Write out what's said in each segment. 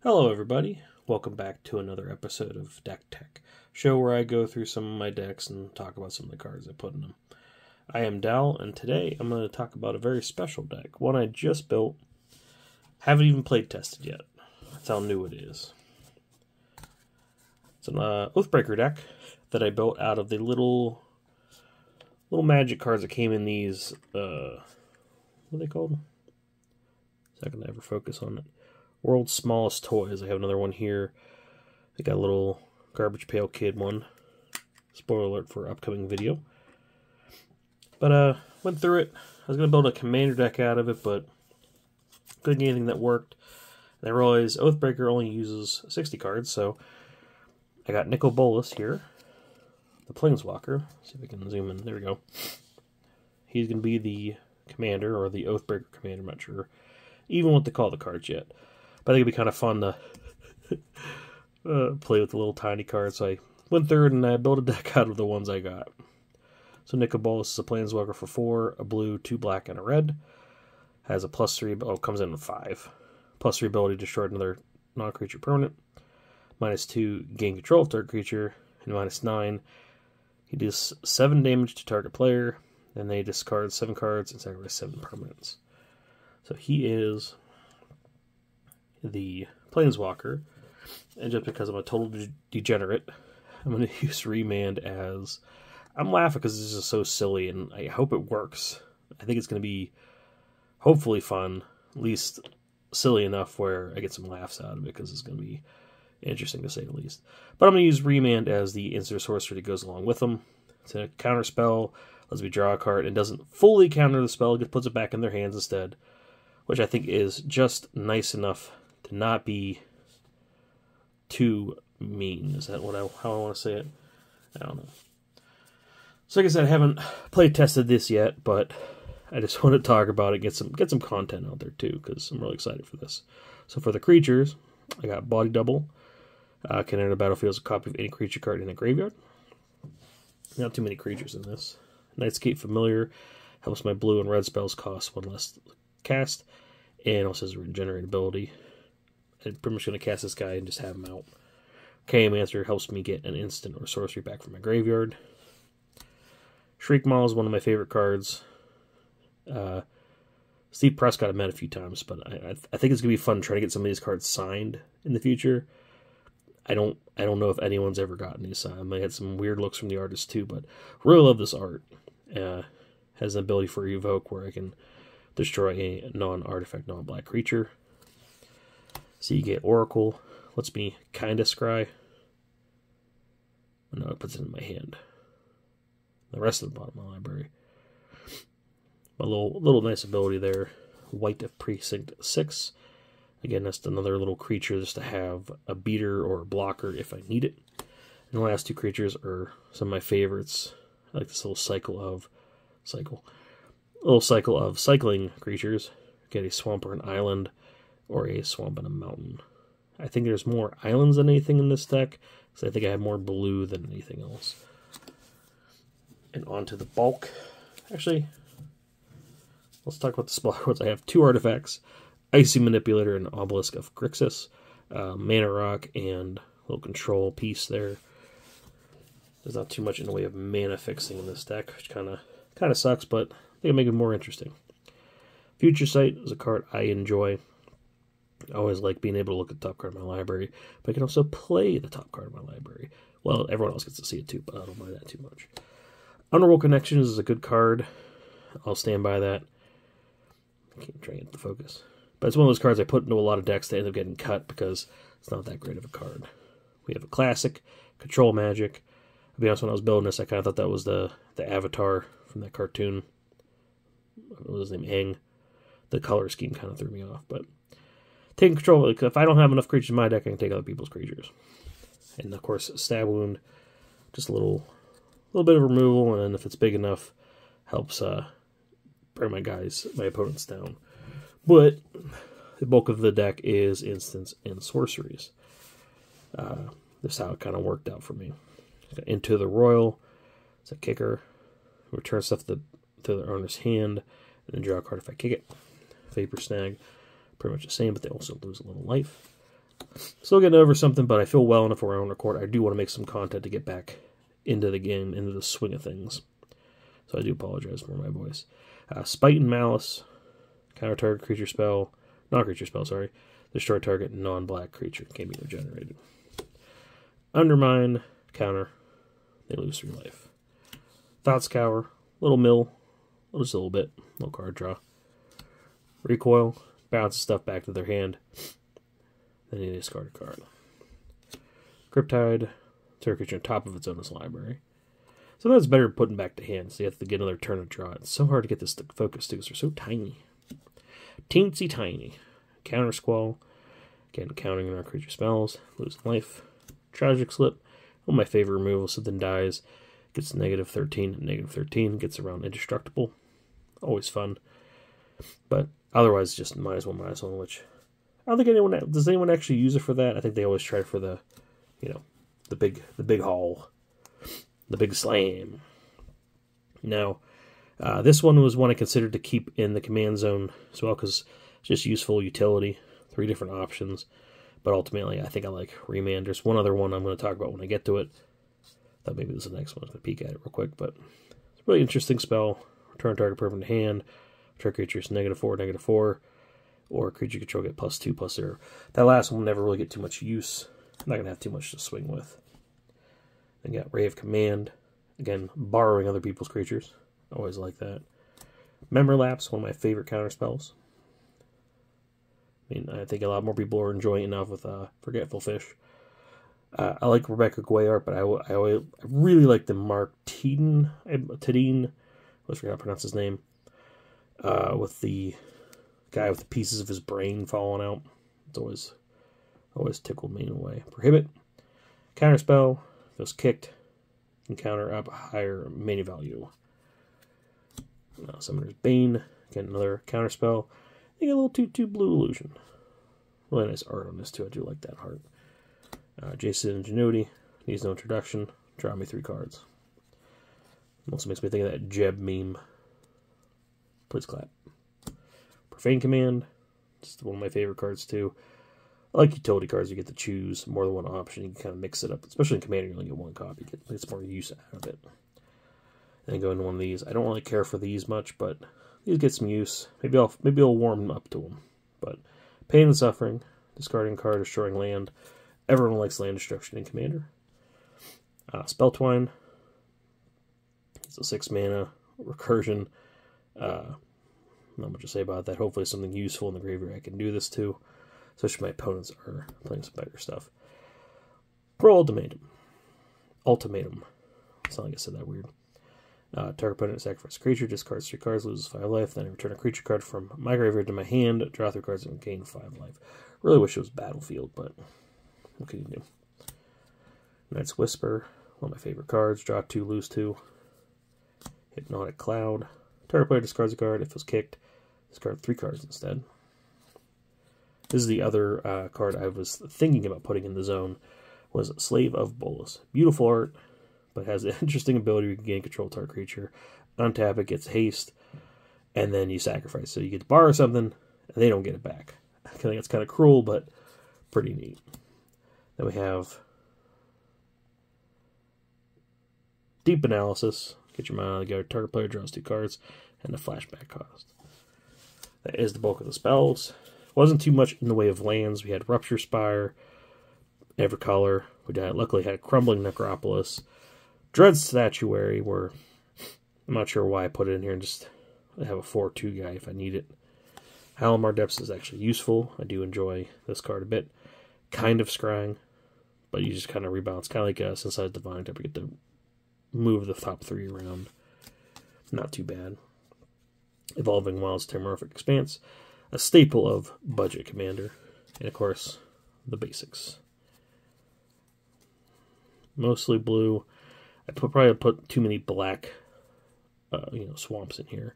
Hello everybody, welcome back to another episode of Dech Teck, show where I go through some of my decks and talk about some of the cards I put in them. I am Dal, and today I'm going to talk about a very special deck, one I just built, haven't even play tested yet. That's how new it is. It's an Oathbreaker deck that I built out of the little magic cards that came in these, what are they called? Second I ever focus on it. World's Smallest Toys. I have another one here. I got a little Garbage Pail Kid one. Spoiler alert for upcoming video. But went through it. I was going to build a commander deck out of it, but couldn't get anything that worked. And I realized Oathbreaker only uses 60 cards, so I got Nicol Bolas here. The Planeswalker. See if I can zoom in. There we go. He's going to be the commander, or the Oathbreaker commander. I'm not sure even what to call the cards yet. But I think it'd be kind of fun to play with the little tiny cards. So I went through it and I built a deck out of the ones I got. So Nicol Bolas is a Planeswalker for 4, a blue, 2 black, and a red. Has a +3, comes in at 5. +3 ability to destroy another non-creature permanent. -2, gain control of target creature. And -9, he does 7 damage to target player. And they discard 7 cards and sacrifice 7 permanents. So he is the Planeswalker, and just because I'm a total degenerate, I'm going to use Remand as... I'm laughing because this is so silly, and I hope it works. I think it's going to be hopefully fun, at least silly enough where I get some laughs out of it, because it's going to be interesting to say the least. But I'm going to use Remand as the instant sorcery that goes along with them. It's a counter spell, lets me draw a card, and doesn't fully counter the spell, it just puts it back in their hands instead, which I think is just nice enough to not be too mean. Is that how I want to say it? I don't know. So like I said, I haven't play tested this yet, but I just want to talk about it, get some content out there too, because I'm really excited for this. So for the creatures, I got Body Double. Can enter the battlefield as a copy of any creature card in a graveyard. Not too many creatures in this. Nightscape Familiar helps my blue and red spells cost 1 less cast, and also has regenerate ability. I'm pretty much going to cast this guy and just have him out. Chaomancer helps me get an instant or sorcery back from my graveyard. Shriek Maul is one of my favorite cards. Steve Prescott I've met a few times, but I think it's going to be fun trying to get some of these cards signed in the future. I don't know if anyone's ever gotten these signed. I had some weird looks from the artist too, but really love this art. Has an ability for Evoke where I can destroy a non-artifact, non-black creature. So you get Oracle, lets me kinda scry. No, it puts it in my hand. The rest of the bottom of my library. A little nice ability there. White of Precinct 6. Again, that's another little creature just to have a beater or a blocker if I need it. And the last 2 creatures are some of my favorites. I like this little cycle of cycling creatures. Get a swamp or an island, or a swamp and a mountain. I think there's more islands than anything in this deck, because I think I have more blue than anything else. And on to the bulk. Actually, let's talk about the smaller ones. I have 2 artifacts, Icy Manipulator and Obelisk of Grixis, Mana Rock, and a little control piece there. There's not too much in the way of mana fixing in this deck, which kind of sucks, but I think it'll make it more interesting. Future Sight is a card I enjoy. I always like being able to look at the top card of my library, but I can also play the top card of my library. Well, everyone else gets to see it too, but I don't mind that too much. Underworld Connections is a good card. I'll stand by that. I can't try to get the focus. But it's one of those cards I put into a lot of decks that end up getting cut because it's not that great of a card. We have a classic, Control Magic. I'll be honest, when I was building this, I kind of thought that was the Avatar from that cartoon. What was his name? Aang. The color scheme kind of threw me off, but taking control, like, if I don't have enough creatures in my deck, I can take other people's creatures. And of course, Stab Wound, just a little bit of removal, and then if it's big enough, helps bring my opponents down. But the bulk of the deck is instants and sorceries. That's how it kind of worked out for me. Into the Royal, it's a kicker. Return stuff to the owner's hand, and then draw a card if I kick it. Vapor Snag, pretty much the same, but they also lose a little life. Still getting over something, but I feel well enough around record. I do want to make some content to get back into the game, into the swing of things. So I do apologize for my voice. Spite and Malice. Counter target creature spell. Non-creature spell, sorry. Destroy target non-black creature. Can't be regenerated. Undermine. Counter. They lose 3 life. Thought Scour. Little mill. Just a little bit. Little card draw. Recoil. Bounces stuff back to their hand. Then you discard a card. Cryptide. Target creature on top of its own library. Sometimes it's better putting back to hand, so you have to get another turn to draw. It's so hard to get this to focus too, because they're so tiny. Teensy tiny. Counter Squall. Again, countering our creature spells. Losing life. Tragic Slip. One of my favorite removals. So then dies. Gets -13. -13. Gets around indestructible. Always fun. But otherwise, just -1/-1, which I don't think anyone... Does anyone actually use it for that? I think they always try for the, you know, the big haul. The big slam. Now, this one was one I considered to keep in the command zone as well, because it's just useful utility. 3 different options. But ultimately, I think I like Remand. There's one other one I'm going to talk about when I get to it. Thought maybe this is the next one. I'm going to peek at it real quick. But it's a really interesting spell. Return target permanent hand. Return creatures -4, -4. Or creature control get +2/+0. That last one will never really get too much use. I'm not going to have too much to swing with. Then got Ray of Command. Again, borrowing other people's creatures. Always like that. Memory Lapse, one of my favorite counter spells. I mean, I think a lot more people are enjoying it enough with Forgetful Fish. I like Rebecca Guay art, but I really like the Mark Tedin. I always forgot to pronounce his name. With the guy with the pieces of his brain falling out. It's always tickled me in a way. Prohibit. Counterspell. If it was kicked, can counter up a higher mana value. Summoner's Bane. Again, another counterspell. You get a little 2/2 blue illusion. Really nice art on this too. I do like that art. Jason Ingenuity. Needs no introduction. Draw me 3 cards. Also makes me think of that Jeb meme. Please clap. Profane Command. It's one of my favorite cards too. I like utility cards. You get to choose more than one option. You can kind of mix it up. Especially in Commander, you only get 1 copy. You get more use out of it. And then go into one of these. I don't really care for these much, but these get some use. Maybe I'll warm up to them. But Pain and Suffering. Discarding a card, destroying land. Everyone likes land destruction in Commander. Spell Twine. It's a 6 mana recursion. Not much to say about that. Hopefully something useful in the graveyard I can do this to. Especially if my opponents are playing some better stuff. Pro Ultimatum. It's not like I said that weird. Target opponent sacrifices a creature, discards 3 cards, loses 5 life. Then I return a creature card from my graveyard to my hand, draw 3 cards, and gain 5 life. Really wish it was Battlefield, but what can you do? Night's Whisper, one of my favorite cards. Draw 2, lose 2. Hypnotic Cloud. Target player discards a card. If it was kicked, discard 3 cards instead. This is the other card I was thinking about putting in the zone, was Slave of Bolas. Beautiful art, but has an interesting ability. You can gain control of target creature. Untap it, gets haste, and then you sacrifice. So you get to borrow something, and they don't get it back. I think it's kind of cruel, but pretty neat. Then we have Deep Analysis. Get your mana out of the guard. Target player draws 2 cards, and the flashback cost. That is the bulk of the spells. Wasn't too much in the way of lands. We had Rupture Spire, Evercolor. We luckily had Crumbling Necropolis. Dread Statuary, where I'm not sure why I put it in here, and just have a 4/2 guy if I need it. Halimar Depths is actually useful. I do enjoy this card a bit. Kind of scrying, but you just kind of rebalance. Kind of like a Synthesized Divine Type. You get to move the top 3 around. Not too bad. Evolving Wilds, Terramorphic Expanse. A staple of budget Commander. And of course, the basics. Mostly blue. I probably put too many black swamps in here.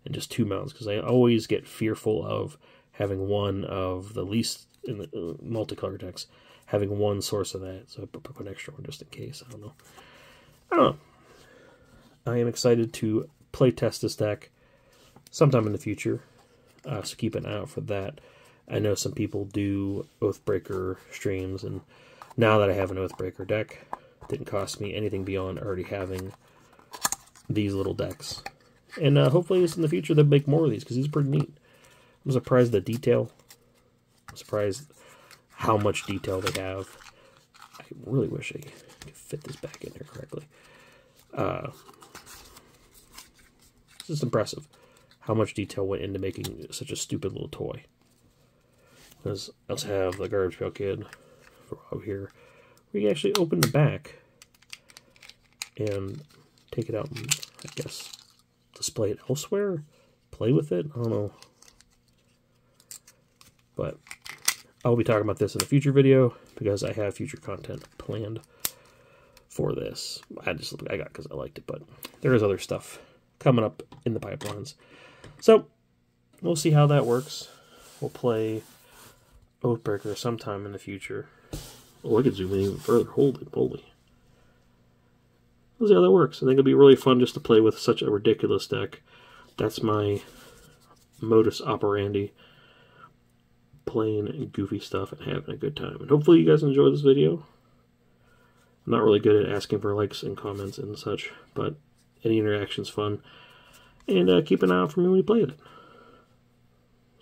And just 2 mountains. Because I always get fearful of having one of the least in the multicolor decks. Having one source of that. So I put an extra one just in case. I don't know. I am excited to play test this deck sometime in the future. So keep an eye out for that. I know some people do Oathbreaker streams, and now that I have an Oathbreaker deck, it didn't cost me anything beyond already having these little decks. And hopefully in the future they'll make more of these, because these are pretty neat. I'm surprised at the detail. I'm surprised how much detail they have. I really wish I could fit this back in there correctly. It's just impressive how much detail went into making such a stupid little toy. Because I also have the Garbage Pail Kid over here, where you actually open the back and take it out and, I guess, display it elsewhere? Play with it? I don't know. But I'll be talking about this in a future video because I have future content planned for this. I got because I liked it, but there is other stuff coming up in the pipelines. So we'll see how that works. We'll play Oathbreaker sometime in the future. Oh, I could zoom in even further. Holy moly. We'll see how that works. I think it'll be really fun just to play with such a ridiculous deck. That's my modus operandi. Playing goofy stuff and having a good time. And hopefully you guys enjoy this video. I'm not really good at asking for likes and comments and such, but any interaction's fun. And keep an eye out for me when you play it.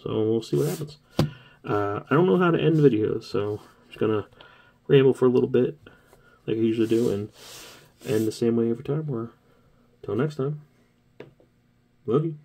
So we'll see what happens. I don't know how to end videos, so I'm just going to ramble for a little bit like I usually do and end the same way every time. Till next time. Love you.